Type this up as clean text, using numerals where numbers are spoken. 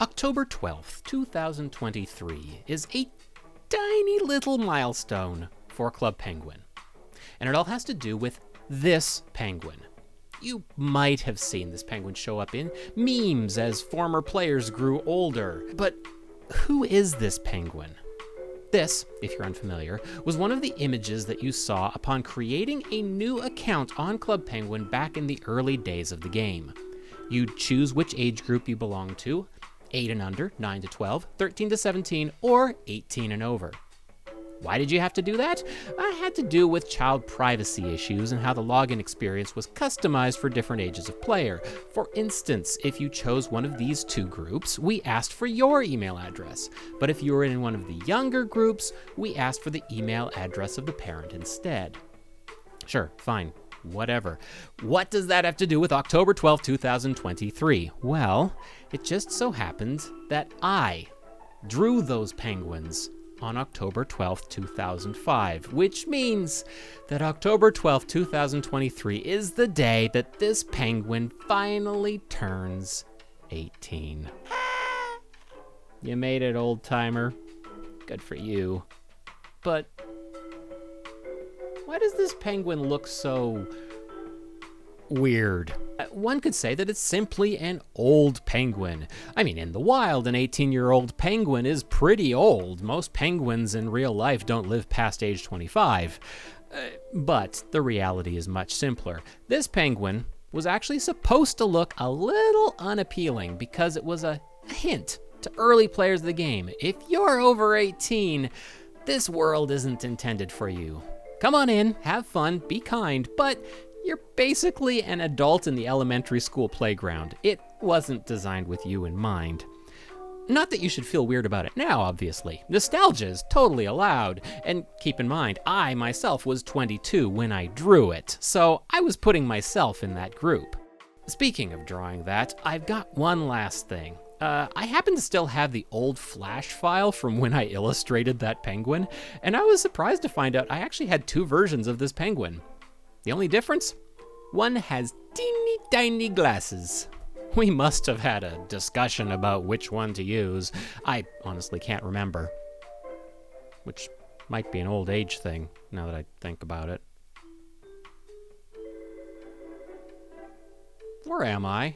October 12th, 2023 is a tiny little milestone for Club Penguin. And it all has to do with this penguin. You might have seen this penguin show up in memes as former players grew older. But who is this penguin? This, if you're unfamiliar, was one of the images that you saw upon creating a new account on Club Penguin back in the early days of the game. You'd choose which age group you belong to, 8 and under, 9 to 12, 13 to 17, or 18 and over. Why did you have to do that? It had to do with child privacy issues and how the login experience was customized for different ages of player. For instance, if you chose one of these two groups, we asked for your email address. But if you were in one of the younger groups, we asked for the email address of the parent instead. Sure, fine, whatever. What does that have to do with October 12, 2023? Well, it just so happened that I drew those penguins on October 12th, 2005, which means that October 12th, 2023 is the day that this penguin finally turns 18. You made it, old timer. Good for you. But why does this penguin look so weird? One could say that it's simply an old penguin. I mean, in the wild, an 18-year-old penguin is pretty old. Most penguins in real life don't live past age 25. But the reality is much simpler. This penguin was actually supposed to look a little unappealing because it was a hint to early players of the game. If you're over 18, this world isn't intended for you. Come on in, have fun, be kind, but you're basically an adult in the elementary school playground. It wasn't designed with you in mind. Not that you should feel weird about it now, obviously. Nostalgia is totally allowed. And keep in mind, I myself was 22 when I drew it, so I was putting myself in that group. Speaking of drawing that, I've got one last thing. I happen to still have the old Flash file from when I illustrated that penguin, and I was surprised to find out I actually had two versions of this penguin. The only difference? One has teeny tiny glasses. We must have had a discussion about which one to use. I honestly can't remember. Which might be an old age thing, now that I think about it. Where am I?